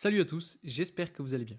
Salut à tous, j'espère que vous allez bien.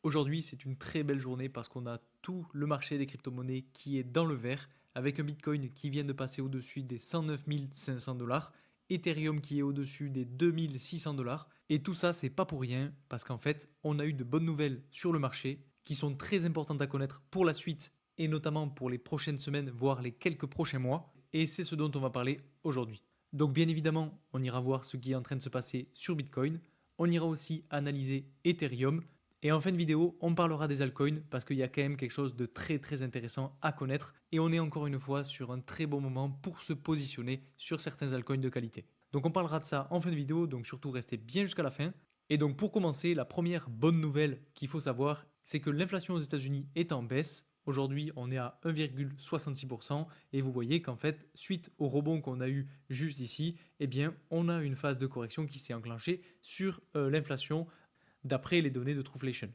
Aujourd'hui, c'est une très belle journée parce qu'on a tout le marché des crypto-monnaies qui est dans le vert, avec un Bitcoin qui vient de passer au-dessus des 109 500 dollars, Ethereum qui est au-dessus des 2600 dollars, et tout ça, c'est pas pour rien parce qu'en fait, on a eu de bonnes nouvelles sur le marché qui sont très importantes à connaître pour la suite et notamment pour les prochaines semaines, voire les quelques prochains mois, et c'est ce dont on va parler aujourd'hui. Donc bien évidemment, on ira voir ce qui est en train de se passer sur Bitcoin. On ira aussi analyser Ethereum. Et en fin de vidéo, on parlera des altcoins parce qu'il y a quand même quelque chose de très très intéressant à connaître. Et on est encore une fois sur un très bon moment pour se positionner sur certains altcoins de qualité. Donc on parlera de ça en fin de vidéo, donc surtout restez bien jusqu'à la fin. Et donc pour commencer, la première bonne nouvelle qu'il faut savoir, c'est que l'inflation aux États-Unis est en baisse. Aujourd'hui, on est à 1,66% et vous voyez qu'en fait, suite au rebond qu'on a eu juste ici, eh bien, on a une phase de correction qui s'est enclenchée sur l'inflation d'après les données de Trueflation.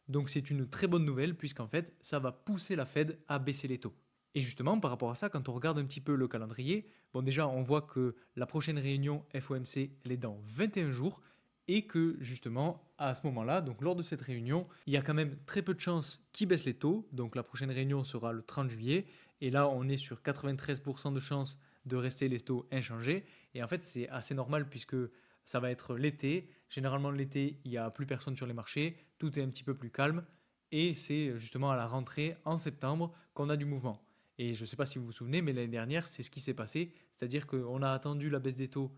Donc c'est une très bonne nouvelle puisqu'en fait, ça va pousser la Fed à baisser les taux. Et justement, par rapport à ça, quand on regarde un petit peu le calendrier, bon déjà, on voit que la prochaine réunion FOMC, elle est dans 21 jours et que justement, à ce moment-là, donc lors de cette réunion, il y a quand même très peu de chances qu'ils baissent les taux. Donc la prochaine réunion sera le 30 juillet et là, on est sur 93% de chances de rester les taux inchangés. Et en fait, c'est assez normal puisque ça va être l'été. Généralement, l'été, il n'y a plus personne sur les marchés, tout est un petit peu plus calme. Et c'est justement à la rentrée, en septembre, qu'on a du mouvement. Et je ne sais pas si vous vous souvenez, mais l'année dernière, c'est ce qui s'est passé. C'est-à-dire qu'on a attendu la baisse des taux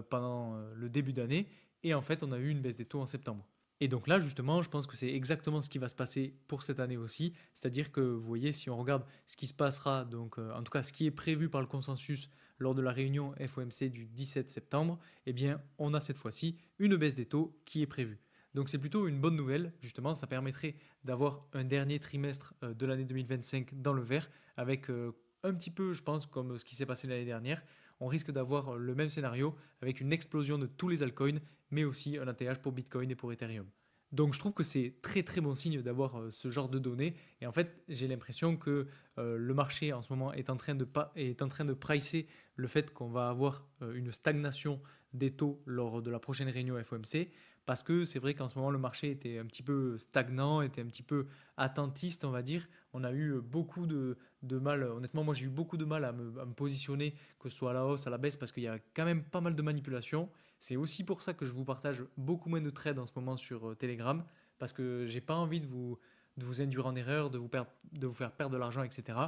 pendant le début d'année, et en fait, on a eu une baisse des taux en septembre. Et donc là, justement, je pense que c'est exactement ce qui va se passer pour cette année aussi. C'est-à-dire que, vous voyez, si on regarde ce qui se passera, donc en tout cas ce qui est prévu par le consensus lors de la réunion FOMC du 17 septembre, eh bien, on a cette fois-ci une baisse des taux qui est prévue. Donc c'est plutôt une bonne nouvelle, justement, ça permettrait d'avoir un dernier trimestre de l'année 2025 dans le vert, avec un petit peu, je pense, comme ce qui s'est passé l'année dernière. On risque d'avoir le même scénario avec une explosion de tous les altcoins, mais aussi un ATH pour Bitcoin et pour Ethereum. Donc je trouve que c'est très très bon signe d'avoir ce genre de données. Et en fait, j'ai l'impression que le marché en ce moment est en train de pricer le fait qu'on va avoir une stagnation des taux lors de la prochaine réunion FOMC. Parce que c'est vrai qu'en ce moment, le marché était un petit peu stagnant, était un petit peu attentiste, on va dire. On a eu beaucoup de mal. Honnêtement, moi, j'ai eu beaucoup de mal à me positionner, que ce soit à la hausse, à la baisse, parce qu'il y a quand même pas mal de manipulations. C'est aussi pour ça que je vous partage beaucoup moins de trades en ce moment sur Telegram, parce que j'ai pas envie de vous induire en erreur, de vous faire perdre de l'argent, etc.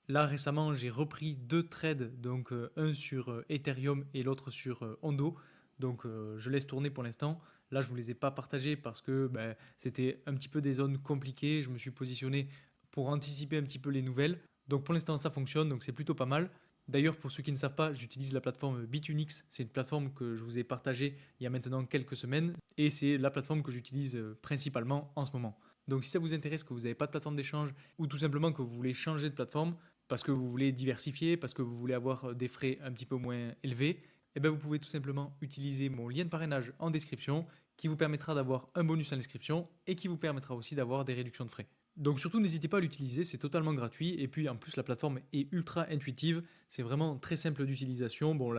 Là, récemment, j'ai repris deux trades, donc un sur Ethereum et l'autre sur Ondo. Donc, je laisse tourner pour l'instant. Là, je ne vous les ai pas partagés parce que ben, c'était un petit peu des zones compliquées. Je me suis positionné pour anticiper un petit peu les nouvelles. Donc, pour l'instant, ça fonctionne, donc c'est plutôt pas mal. D'ailleurs, pour ceux qui ne savent pas, j'utilise la plateforme Bitunix. C'est une plateforme que je vous ai partagée il y a maintenant quelques semaines et c'est la plateforme que j'utilise principalement en ce moment. Donc, si ça vous intéresse, que vous n'avez pas de plateforme d'échange ou tout simplement que vous voulez changer de plateforme parce que vous voulez diversifier, parce que vous voulez avoir des frais un petit peu moins élevés, eh bien vous pouvez tout simplement utiliser mon lien de parrainage en description qui vous permettra d'avoir un bonus à l'inscription et qui vous permettra aussi d'avoir des réductions de frais. Donc surtout n'hésitez pas à l'utiliser, c'est totalement gratuit et puis en plus la plateforme est ultra intuitive, c'est vraiment très simple d'utilisation. Bon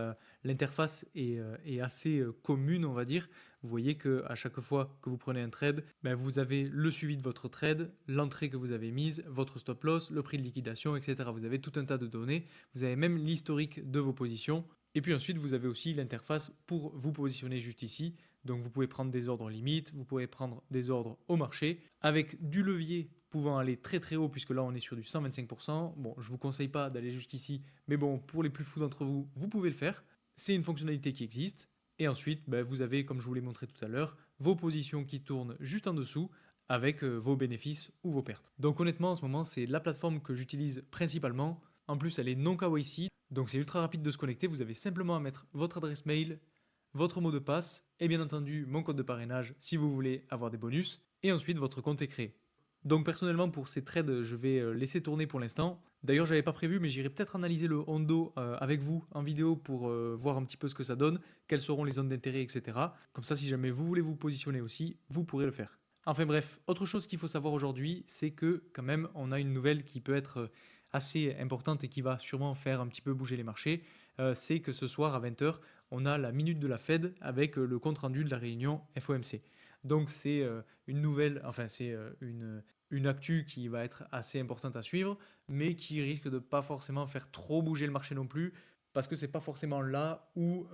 l'interface est assez commune on va dire. Vous voyez que à chaque fois que vous prenez un trade, ben, vous avez le suivi de votre trade, l'entrée que vous avez mise, votre stop loss, le prix de liquidation, etc. Vous avez tout un tas de données, vous avez même l'historique de vos positions. Et puis ensuite, vous avez aussi l'interface pour vous positionner juste ici. Donc vous pouvez prendre des ordres limites, vous pouvez prendre des ordres au marché, avec du levier pouvant aller très très haut, puisque là on est sur du 125%. Bon, je ne vous conseille pas d'aller jusqu'ici, mais bon, pour les plus fous d'entre vous, vous pouvez le faire. C'est une fonctionnalité qui existe. Et ensuite, ben, vous avez, comme je vous l'ai montré tout à l'heure, vos positions qui tournent juste en dessous avec vos bénéfices ou vos pertes. Donc honnêtement, en ce moment, c'est la plateforme que j'utilise principalement. En plus, elle est non KYC, donc c'est ultra rapide de se connecter. Vous avez simplement à mettre votre adresse mail, votre mot de passe et bien entendu mon code de parrainage si vous voulez avoir des bonus. Et ensuite, votre compte est créé. Donc personnellement pour ces trades, je vais laisser tourner pour l'instant. D'ailleurs, j'avais pas prévu, mais j'irai peut-être analyser le Hondo avec vous en vidéo pour voir un petit peu ce que ça donne, quelles seront les zones d'intérêt, etc. Comme ça, si jamais vous voulez vous positionner aussi, vous pourrez le faire. Enfin bref, autre chose qu'il faut savoir aujourd'hui, c'est que quand même, on a une nouvelle qui peut être assez importante et qui va sûrement faire un petit peu bouger les marchés. C'est que ce soir à 20h, on a la minute de la Fed avec le compte rendu de la réunion FOMC. Donc c'est une nouvelle, enfin c'est une actu qui va être assez importante à suivre, mais qui risque de pas forcément faire trop bouger le marché non plus, parce que c'est pas forcément là où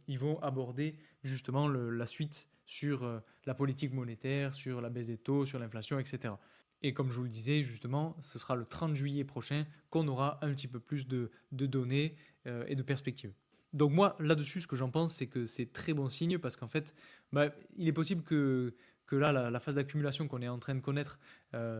ils vont aborder justement la suite sur la politique monétaire, sur la baisse des taux, sur l'inflation, etc. Et comme je vous le disais, justement, ce sera le 30 juillet prochain qu'on aura un petit peu plus de données et de perspectives. Donc moi, là-dessus, ce que j'en pense, c'est que c'est très bon signe parce qu'en fait, bah, il est possible que là, la phase d'accumulation qu'on est en train de connaître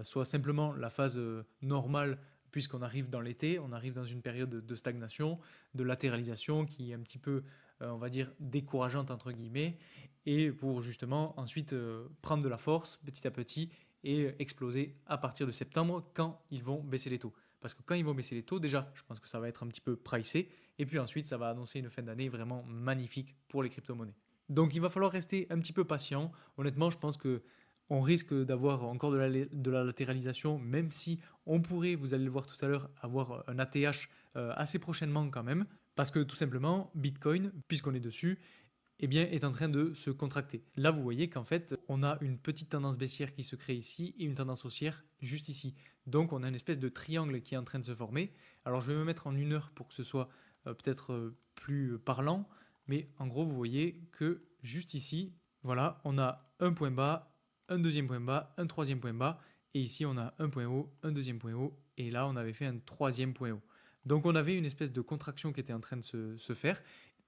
soit simplement la phase normale puisqu'on arrive dans l'été, on arrive dans une période de stagnation, de latéralisation qui est un petit peu, on va dire, décourageante entre guillemets, et pour justement ensuite prendre de la force petit à petit et exploser à partir de septembre quand ils vont baisser les taux. Parce que quand ils vont baisser les taux, déjà, je pense que ça va être un petit peu pricé, et puis ensuite, ça va annoncer une fin d'année vraiment magnifique pour les crypto-monnaies. Donc il va falloir rester un petit peu patient. Honnêtement, je pense que on risque d'avoir encore de la latéralisation, même si on pourrait, vous allez le voir tout à l'heure, avoir un ATH assez prochainement quand même, parce que tout simplement, Bitcoin, puisqu'on est dessus, eh bien, est en train de se contracter. Là, vous voyez qu'en fait, on a une petite tendance baissière qui se crée ici et une tendance haussière juste ici. Donc, on a une espèce de triangle qui est en train de se former. Alors, je vais me mettre en 1 heure pour que ce soit peut-être plus parlant. Mais en gros, vous voyez que juste ici, voilà, on a un point bas, un deuxième point bas, un troisième point bas. Et ici, on a un point haut, un deuxième point haut. Et là, on avait fait un troisième point haut. Donc, on avait une espèce de contraction qui était en train de se faire.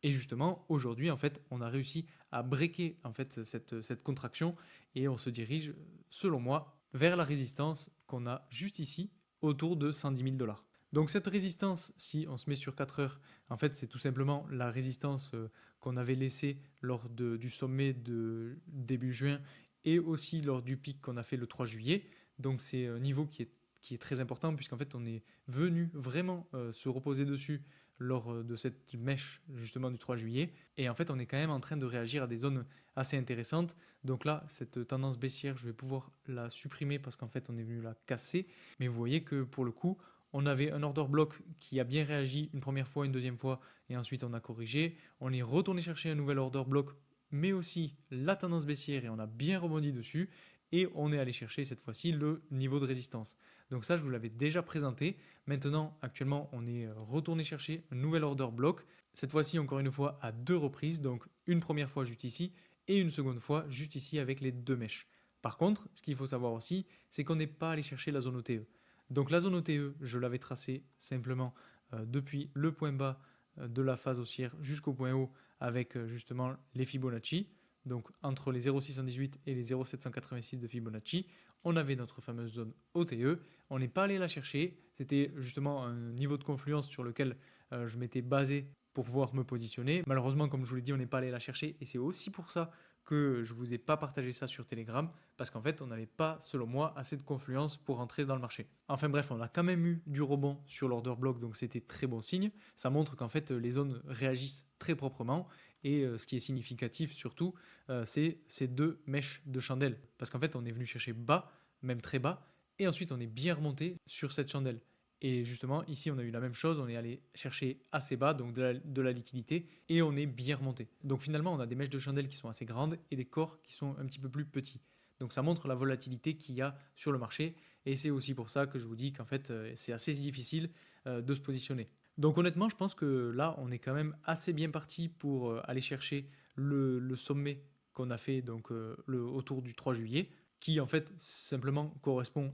Et justement, aujourd'hui, en fait, on a réussi à breaker en fait, cette contraction et on se dirige, selon moi, vers la résistance qu'on a juste ici, autour de 110 000 dollars. Donc cette résistance, si on se met sur 4 heures, en fait, c'est tout simplement la résistance qu'on avait laissée lors du sommet de début juin et aussi lors du pic qu'on a fait le 3 juillet. Donc c'est un niveau qui est très important puisqu'en fait, on est venu vraiment se reposer dessus lors de cette mèche justement du 3 juillet. Et en fait, on est quand même en train de réagir à des zones assez intéressantes. Donc là, cette tendance baissière, je vais pouvoir la supprimer parce qu'en fait, on est venu la casser. Mais vous voyez que pour le coup, on avait un order block qui a bien réagi une première fois, une deuxième fois, et ensuite on a corrigé. On est retourné chercher un nouvel order block, mais aussi la tendance baissière, et on a bien rebondi dessus. Et on est allé chercher cette fois-ci le niveau de résistance. Donc ça, je vous l'avais déjà présenté. Maintenant, actuellement, on est retourné chercher un nouvel order block. Cette fois-ci, encore une fois, à 2 reprises. Donc une première fois juste ici et une seconde fois juste ici avec les 2 mèches. Par contre, ce qu'il faut savoir aussi, c'est qu'on n'est pas allé chercher la zone OTE. Donc la zone OTE, je l'avais tracée simplement depuis le point bas de la phase haussière jusqu'au point haut avec justement les Fibonacci. Donc entre les 0,618 et les 0,786 de Fibonacci, on avait notre fameuse zone OTE. On n'est pas allé la chercher. C'était justement un niveau de confluence sur lequel je m'étais basé pour pouvoir me positionner. Malheureusement, comme je vous l'ai dit, on n'est pas allé la chercher. Et c'est aussi pour ça que je ne vous ai pas partagé ça sur Telegram. Parce qu'en fait, on n'avait pas, selon moi, assez de confluence pour entrer dans le marché. Enfin bref, on a quand même eu du rebond sur l'order block. Donc c'était très bon signe. Ça montre qu'en fait, les zones réagissent très proprement. Et ce qui est significatif surtout, c'est ces 2 mèches de chandelle. Parce qu'en fait, on est venu chercher bas, même très bas, et ensuite on est bien remonté sur cette chandelle. Et justement, ici, on a eu la même chose, on est allé chercher assez bas, donc de la liquidité, et on est bien remonté. Donc finalement, on a des mèches de chandelle qui sont assez grandes et des corps qui sont un petit peu plus petits. Donc ça montre la volatilité qu'il y a sur le marché, et c'est aussi pour ça que je vous dis qu'en fait, c'est assez difficile de se positionner. Donc honnêtement, je pense que là, on est quand même assez bien parti pour aller chercher le sommet qu'on a fait donc, autour du 3 juillet, qui en fait simplement correspond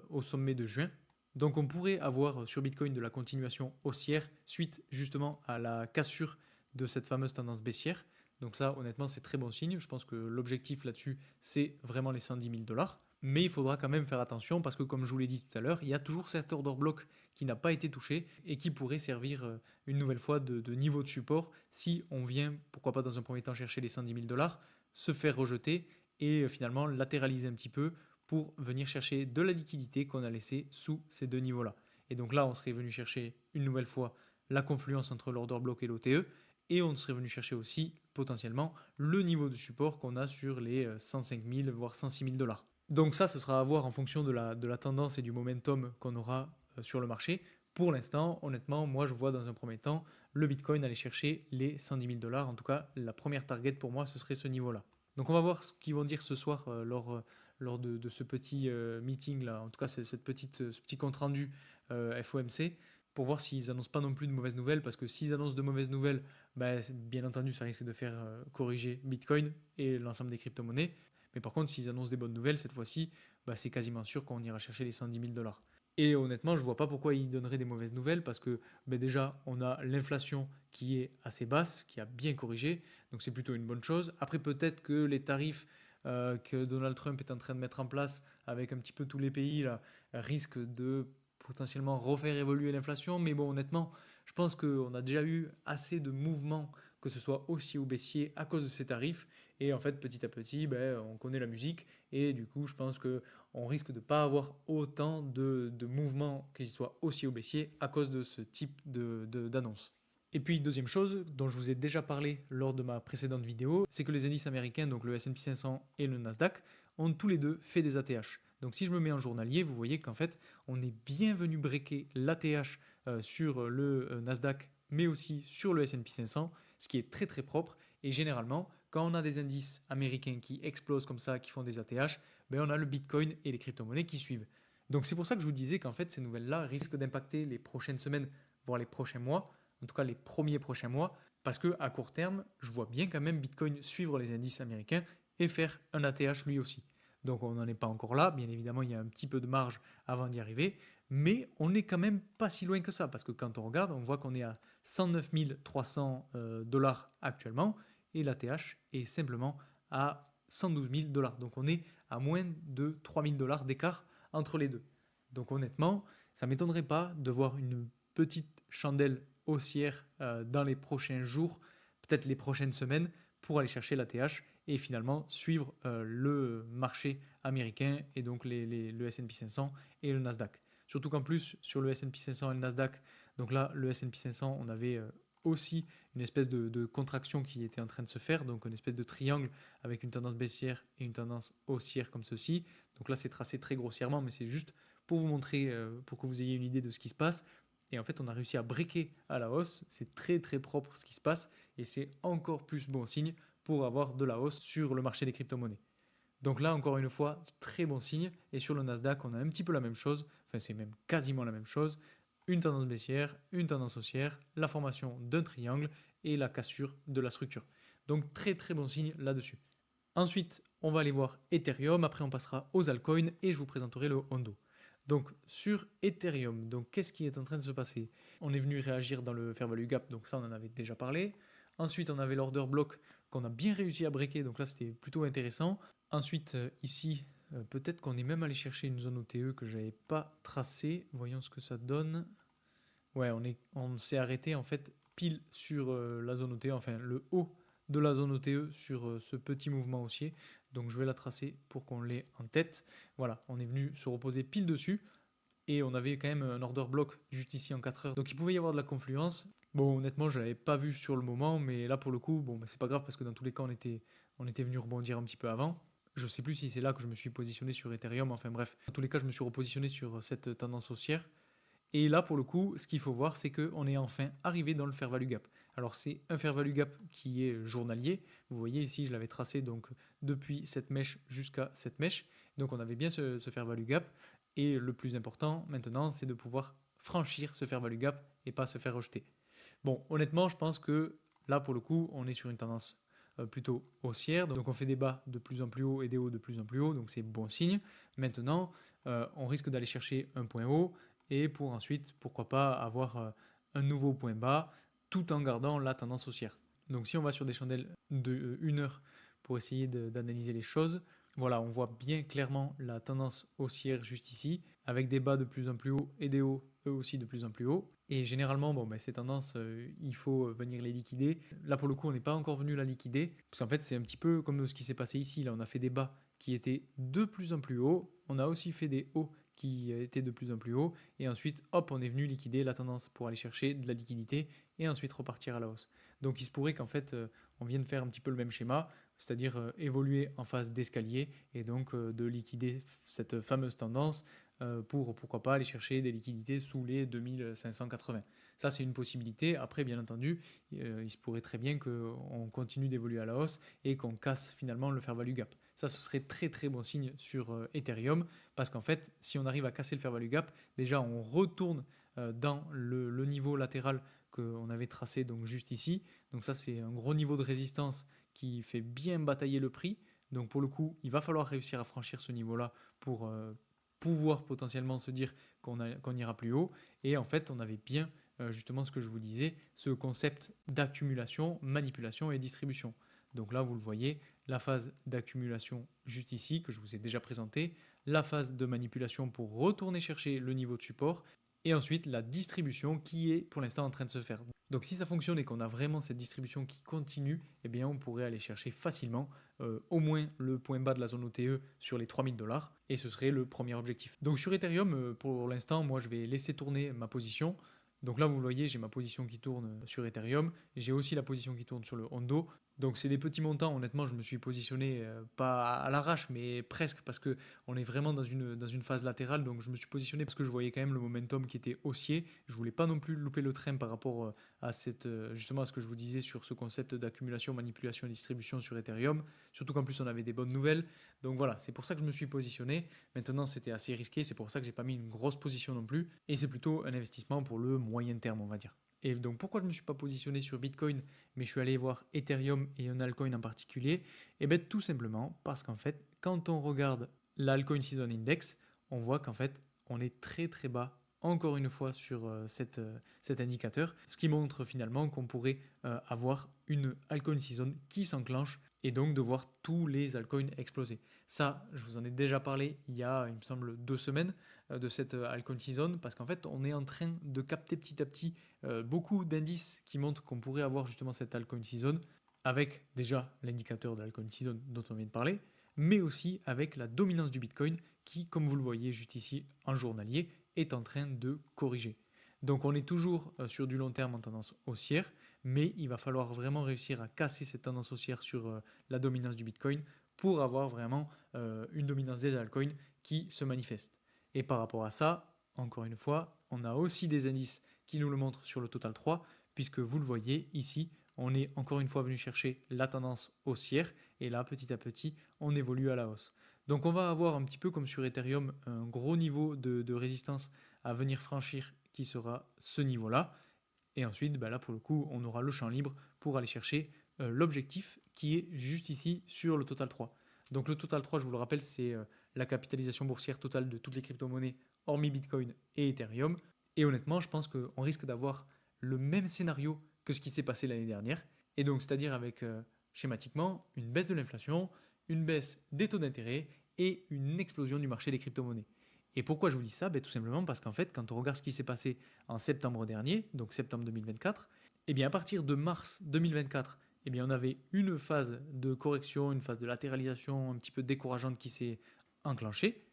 au sommet de juin. Donc on pourrait avoir sur Bitcoin de la continuation haussière suite justement à la cassure de cette fameuse tendance baissière. Donc ça, honnêtement, c'est très bon signe. Je pense que l'objectif là-dessus, c'est vraiment les 110 000 dollars. Mais il faudra quand même faire attention parce que, comme je vous l'ai dit tout à l'heure, il y a toujours cet order block qui n'a pas été touché et qui pourrait servir une nouvelle fois de niveau de support si on vient, pourquoi pas dans un premier temps, chercher les 110 000 dollars, se faire rejeter et finalement latéraliser un petit peu pour venir chercher de la liquidité qu'on a laissée sous ces 2 niveaux-là. Et donc là, on serait venu chercher une nouvelle fois la confluence entre l'order block et l'OTE et on serait venu chercher aussi potentiellement le niveau de support qu'on a sur les 105 000 voire 106 000 dollars. Donc ça, ce sera à voir en fonction de la tendance et du momentum qu'on aura sur le marché. Pour l'instant, honnêtement, moi je vois dans un premier temps le Bitcoin aller chercher les 110 000 dollars. En tout cas, la première target pour moi, ce serait ce niveau-là. Donc on va voir ce qu'ils vont dire ce soir lors de ce petit meeting là, en tout cas ce petit compte rendu FOMC, pour voir s'ils annoncent pas non plus de mauvaises nouvelles, parce que s'ils annoncent de mauvaises nouvelles, bah, bien entendu ça risque de faire corriger Bitcoin et l'ensemble des crypto-monnaies. Mais par contre s'ils annoncent des bonnes nouvelles, cette fois-ci, bah, c'est quasiment sûr qu'on ira chercher les 110 000 dollars. Et honnêtement, je vois pas pourquoi ils donneraient des mauvaises nouvelles, parce que ben déjà, on a l'inflation qui est assez basse, qui a bien corrigé, donc c'est plutôt une bonne chose. Après, peut-être que les tarifs que Donald Trump est en train de mettre en place avec un petit peu tous les pays là, risquent de potentiellement refaire évoluer l'inflation, mais bon, honnêtement, je pense qu'on a déjà eu assez de mouvements, que ce soit haussier ou baissier, à cause de ces tarifs, et en fait, petit à petit, ben, on connaît la musique, et du coup, je pense que on risque de ne pas avoir autant de mouvements, qu'ils soient haussiers ou baissiers, à cause de ce type d'annonce. Et puis, deuxième chose dont je vous ai déjà parlé lors de ma précédente vidéo, c'est que les indices américains, donc le S&P 500 et le Nasdaq, ont tous les deux fait des ATH. Donc si je me mets en journalier, vous voyez qu'en fait, on est bien venu breaker l'ATH sur le Nasdaq, mais aussi sur le S&P 500, ce qui est très très propre. Et généralement, quand on a des indices américains qui explosent comme ça, qui font des ATH, ben on a le Bitcoin et les crypto-monnaies qui suivent. Donc c'est pour ça que je vous disais qu'en fait, ces nouvelles-là risquent d'impacter les prochaines semaines, voire les prochains mois, en tout cas les premiers prochains mois, parce que à court terme, je vois bien quand même Bitcoin suivre les indices américains et faire un ATH lui aussi. Donc on n'en est pas encore là, bien évidemment il y a un petit peu de marge avant d'y arriver, mais on n'est quand même pas si loin que ça, parce que quand on regarde, on voit qu'on est à 109 300 dollars actuellement, et l'ATH est simplement à 112 000 dollars. Donc on est à moins de 3 000 dollars d'écart entre les deux. Donc honnêtement, ça ne m'étonnerait pas de voir une petite chandelle haussière dans les prochains jours, peut-être les prochaines semaines, pour aller chercher l'ATH et finalement suivre le marché américain et donc le S&P 500 et le Nasdaq. Surtout qu'en plus, sur le S&P 500 et le Nasdaq, donc là, le S&P 500, on avait aussi une espèce de contraction qui était en train de se faire, donc une espèce de triangle avec une tendance baissière et une tendance haussière comme ceci. Donc là, c'est tracé très grossièrement, mais c'est juste pour vous montrer, pour que vous ayez une idée de ce qui se passe. Et en fait, on a réussi à breaker à la hausse. C'est très très propre ce qui se passe et c'est encore plus bon signe pour avoir de la hausse sur le marché des crypto-monnaies. Donc là, encore une fois, très bon signe. Et sur le Nasdaq, on a un petit peu la même chose. Enfin, c'est même quasiment la même chose. Une tendance baissière, une tendance haussière, la formation d'un triangle et la cassure de la structure. Donc très très bon signe là-dessus. Ensuite, on va aller voir Ethereum. Après, on passera aux altcoins et je vous présenterai le Hondo. Donc sur Ethereum, donc qu'est-ce qui est en train de se passer? On est venu réagir dans le fair value gap, donc ça on en avait déjà parlé. Ensuite, on avait l'order block qu'on a bien réussi à breaker, donc là c'était plutôt intéressant. Ensuite, ici, peut-être qu'on est même allé chercher une zone OTE que je n'avais pas tracée. Voyons ce que ça donne. Ouais, on s'est arrêté en fait pile sur la zone OTE, enfin le haut de la zone OTE sur ce petit mouvement haussier. Donc je vais la tracer pour qu'on l'ait en tête. Voilà, on est venu se reposer pile dessus. Et on avait quand même un order block juste ici en 4 heures. Donc il pouvait y avoir de la confluence. Bon, honnêtement, je ne l'avais pas vu sur le moment, mais là pour le coup, bon, bah, c'est pas grave parce que dans tous les cas, on était venu rebondir un petit peu avant. Je sais plus si c'est là que je me suis positionné sur Ethereum. Enfin bref, dans tous les cas, je me suis repositionné sur cette tendance haussière. Et là, pour le coup, ce qu'il faut voir, c'est qu'on est enfin arrivé dans le fair value gap. Alors, c'est un fair value gap qui est journalier. Vous voyez ici, je l'avais tracé donc depuis cette mèche jusqu'à cette mèche. Donc, on avait bien ce fair value gap. Et le plus important maintenant, c'est de pouvoir franchir ce fair value gap et pas se faire rejeter. Bon, honnêtement, je pense que là, pour le coup, on est sur une tendance plutôt haussière. Donc, on fait des bas de plus en plus haut et des hauts de plus en plus haut. Donc, c'est bon signe. Maintenant, on risque d'aller chercher un point haut et pour ensuite, pourquoi pas, avoir un nouveau point bas tout en gardant la tendance haussière. Donc si on va sur des chandelles de 1 heure pour essayer d'analyser les choses, voilà, on voit bien clairement la tendance haussière juste ici, avec des bas de plus en plus haut et des hauts eux aussi de plus en plus haut. Et généralement, bon, ces tendances, il faut venir les liquider. Là, pour le coup, on n'est pas encore venu la liquider, parce qu'en fait, c'est un petit peu comme ce qui s'est passé ici. Là, on a fait des bas qui étaient de plus en plus hauts, on a aussi fait des hauts qui étaient de plus en plus hauts, et ensuite, hop, on est venu liquider la tendance pour aller chercher de la liquidité, et ensuite repartir à la hausse. Donc il se pourrait qu'en fait, on vient de faire un petit peu le même schéma, c'est-à-dire évoluer en phase d'escalier et donc de liquider cette fameuse tendance pour pourquoi pas aller chercher des liquidités sous les 2580. Ça, c'est une possibilité. Après, bien entendu, il se pourrait très bien qu'on continue d'évoluer à la hausse et qu'on casse finalement le fair value gap. Ça, ce serait très très bon signe sur Ethereum parce qu'en fait, si on arrive à casser le fair value gap, déjà on retourne dans le niveau latéral qu'on avait tracé donc juste ici. Donc ça, c'est un gros niveau de résistance qui fait bien batailler le prix. Donc pour le coup, il va falloir réussir à franchir ce niveau-là pour pouvoir potentiellement se dire qu'on ira plus haut. Et en fait, on avait bien justement ce que je vous disais, ce concept d'accumulation, manipulation et distribution. Donc là, vous le voyez, la phase d'accumulation juste ici, que je vous ai déjà présenté, la phase de manipulation pour retourner chercher le niveau de support, et ensuite la distribution qui est pour l'instant en train de se faire. Donc si ça fonctionne et qu'on a vraiment cette distribution qui continue, eh bien on pourrait aller chercher facilement au moins le point bas de la zone OTE sur les 3000 $, et ce serait le premier objectif. Donc sur Ethereum, pour l'instant, moi je vais laisser tourner ma position. Donc là, vous le voyez, j'ai ma position qui tourne sur Ethereum. J'ai aussi la position qui tourne sur le Hondo. Donc c'est des petits montants. Honnêtement, je me suis positionné pas à l'arrache, mais presque parce que on est vraiment dans une phase latérale. Donc je me suis positionné parce que je voyais quand même le momentum qui était haussier. Je voulais pas non plus louper le train par rapport à justement à ce que je vous disais sur ce concept d'accumulation, manipulation et distribution sur Ethereum. Surtout qu'en plus on avait des bonnes nouvelles. Donc voilà, c'est pour ça que je me suis positionné. Maintenant, c'était assez risqué. C'est pour ça que j'ai pas mis une grosse position non plus. Et c'est plutôt un investissement pour le moyen terme, on va dire. Et donc pourquoi je ne me suis pas positionné sur Bitcoin, mais je suis allé voir Ethereum et un altcoin en particulier? Eh bien tout simplement parce qu'en fait, quand on regarde l'altcoin season index, on voit qu'en fait, on est très très bas encore une fois sur cet indicateur, ce qui montre finalement qu'on pourrait avoir une altcoin season qui s'enclenche et donc de voir tous les altcoins exploser. Ça, je vous en ai déjà parlé il y a, il me semble, 2 semaines de cette altcoin season, parce qu'en fait, on est en train de capter petit à petit beaucoup d'indices qui montrent qu'on pourrait avoir justement cette altcoin season, avec déjà l'indicateur de l'altcoin season dont on vient de parler, mais aussi avec la dominance du Bitcoin qui, comme vous le voyez juste ici en journalier, est en train de corriger. Donc on est toujours sur du long terme en tendance haussière, mais il va falloir vraiment réussir à casser cette tendance haussière sur la dominance du Bitcoin pour avoir vraiment une dominance des altcoins qui se manifeste. Et par rapport à ça, encore une fois, on a aussi des indices qui nous le montrent sur le Total 3, puisque vous le voyez ici, on est encore une fois venu chercher la tendance haussière, et là, petit à petit, on évolue à la hausse. Donc on va avoir un petit peu comme sur Ethereum, un gros niveau de résistance à venir franchir qui sera ce niveau-là. Et ensuite, là pour le coup, on aura le champ libre pour aller chercher l'objectif qui est juste ici sur le Total 3. Donc le Total 3, je vous le rappelle, c'est la capitalisation boursière totale de toutes les crypto-monnaies, hormis Bitcoin et Ethereum. Et honnêtement, je pense qu'on risque d'avoir le même scénario que ce qui s'est passé l'année dernière. Et donc, c'est-à-dire avec schématiquement une baisse de l'inflation, une baisse des taux d'intérêt et une explosion du marché des crypto-monnaies. Et pourquoi je vous dis ça? Tout simplement parce qu'en fait, quand on regarde ce qui s'est passé en septembre dernier, donc septembre 2024, et bien à partir de mars 2024, eh bien on avait une phase de correction, une phase de latéralisation un petit peu décourageante qui s'est enclenchée.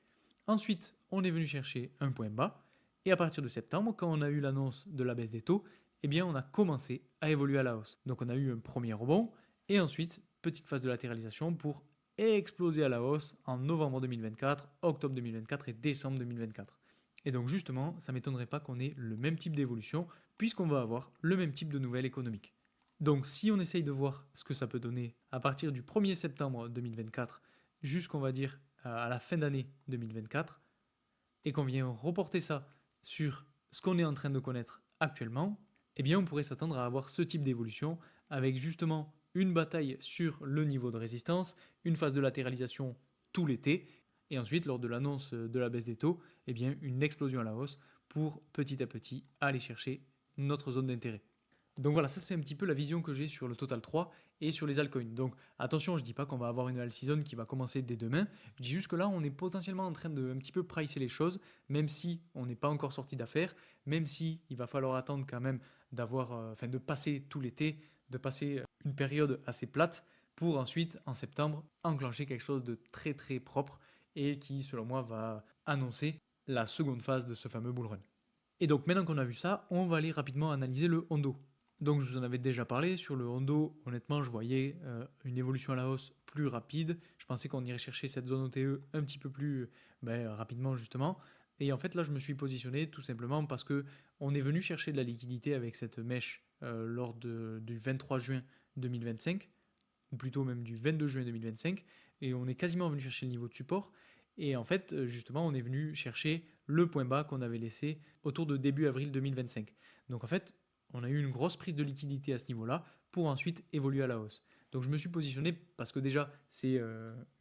Ensuite, on est venu chercher un point bas. Et à partir de septembre, quand on a eu l'annonce de la baisse des taux, eh bien on a commencé à évoluer à la hausse. Donc on a eu un premier rebond et ensuite petite phase de latéralisation pour exploser à la hausse en novembre 2024, octobre 2024 et décembre 2024. Et donc justement, ça ne m'étonnerait pas qu'on ait le même type d'évolution puisqu'on va avoir le même type de nouvelle économique. Donc si on essaye de voir ce que ça peut donner à partir du 1er septembre 2024 jusqu'on va dire à la fin d'année 2024 et qu'on vient reporter ça sur ce qu'on est en train de connaître actuellement, eh bien on pourrait s'attendre à avoir ce type d'évolution avec justement une bataille sur le niveau de résistance, une phase de latéralisation tout l'été, et ensuite lors de l'annonce de la baisse des taux, eh bien une explosion à la hausse pour petit à petit aller chercher notre zone d'intérêt. Donc voilà, ça c'est un petit peu la vision que j'ai sur le Total 3 et sur les altcoins. Donc attention, je ne dis pas qu'on va avoir une alt season qui va commencer dès demain. Je dis juste que là, on est potentiellement en train de un petit peu pricer les choses, même si on n'est pas encore sorti d'affaires, même si il va falloir attendre quand même de passer tout l'été, de passer une période assez plate pour ensuite, en septembre, enclencher quelque chose de très très propre et qui, selon moi, va annoncer la seconde phase de ce fameux bull run. Et donc maintenant qu'on a vu ça, on va aller rapidement analyser le Hondo. Donc je vous en avais déjà parlé, sur le Hondo, honnêtement je voyais une évolution à la hausse plus rapide, je pensais qu'on irait chercher cette zone OTE un petit peu plus rapidement justement, et en fait là je me suis positionné tout simplement parce que on est venu chercher de la liquidité avec cette mèche du 23 juin 2025, ou plutôt même du 22 juin 2025, et on est quasiment venu chercher le niveau de support, et en fait justement on est venu chercher le point bas qu'on avait laissé autour de début avril 2025. Donc en fait on a eu une grosse prise de liquidité à ce niveau-là pour ensuite évoluer à la hausse. Donc je me suis positionné parce que déjà c'est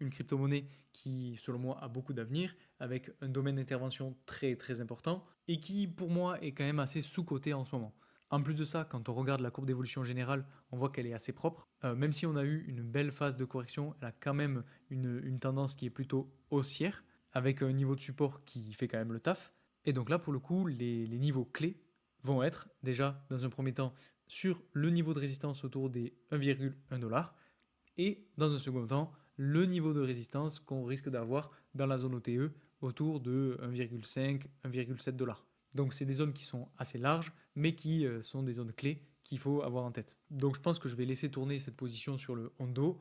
une crypto-monnaie qui selon moi a beaucoup d'avenir, avec un domaine d'intervention très très important et qui pour moi est quand même assez sous-coté en ce moment. En plus de ça, quand on regarde la courbe d'évolution générale, on voit qu'elle est assez propre. Même si on a eu une belle phase de correction, elle a quand même une tendance qui est plutôt haussière, avec un niveau de support qui fait quand même le taf. Et donc là, pour le coup, les niveaux clés vont être déjà, dans un premier temps, sur le niveau de résistance autour des 1,1 $, et dans un second temps, le niveau de résistance qu'on risque d'avoir dans la zone OTE autour de 1,5, 1,7 $. Donc c'est des zones qui sont assez larges, mais qui sont des zones clés qu'il faut avoir en tête. Donc je pense que je vais laisser tourner cette position sur le Hondo.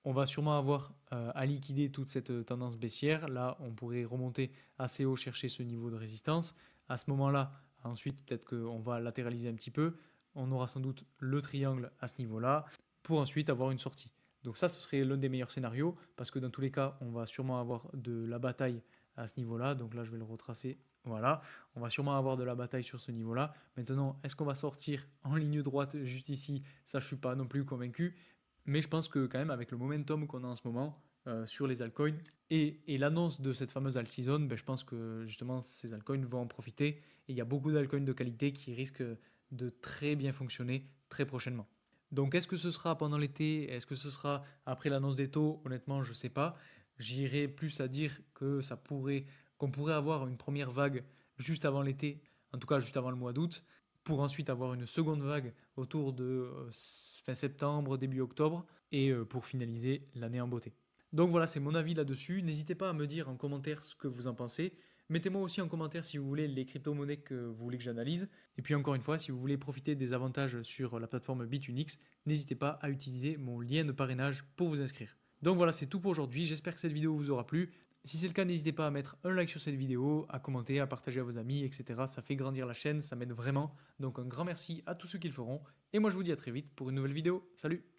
On va sûrement avoir à liquider toute cette tendance baissière. Là, on pourrait remonter assez haut, chercher ce niveau de résistance. À ce moment-là, ensuite, peut-être qu'on va latéraliser un petit peu. On aura sans doute le triangle à ce niveau-là pour ensuite avoir une sortie. Donc ça, ce serait l'un des meilleurs scénarios parce que dans tous les cas, on va sûrement avoir de la bataille à ce niveau-là. Donc là, je vais le retracer. Voilà, on va sûrement avoir de la bataille sur ce niveau-là. Maintenant, est-ce qu'on va sortir en ligne droite juste ici? Ça, je suis pas non plus convaincu. Mais je pense que quand même, avec le momentum qu'on a en ce moment sur les altcoins et l'annonce de cette fameuse alt season, ben, je pense que justement ces altcoins vont en profiter. Et il y a beaucoup d'altcoins de qualité qui risquent de très bien fonctionner très prochainement. Donc est-ce que ce sera pendant l'été? Est-ce que ce sera après l'annonce des taux? Honnêtement, je ne sais pas. J'irais plus à dire que qu'on pourrait avoir une première vague juste avant l'été, en tout cas juste avant le mois d'août, pour ensuite avoir une seconde vague autour de fin septembre, début octobre, et pour finaliser l'année en beauté. Donc voilà, c'est mon avis là-dessus. N'hésitez pas à me dire en commentaire ce que vous en pensez. Mettez-moi aussi en commentaire si vous voulez les crypto-monnaies que vous voulez que j'analyse. Et puis encore une fois, si vous voulez profiter des avantages sur la plateforme Bitunix, n'hésitez pas à utiliser mon lien de parrainage pour vous inscrire. Donc voilà, c'est tout pour aujourd'hui. J'espère que cette vidéo vous aura plu. Si c'est le cas, n'hésitez pas à mettre un like sur cette vidéo, à commenter, à partager à vos amis, etc. Ça fait grandir la chaîne, ça m'aide vraiment. Donc un grand merci à tous ceux qui le feront. Et moi je vous dis à très vite pour une nouvelle vidéo. Salut!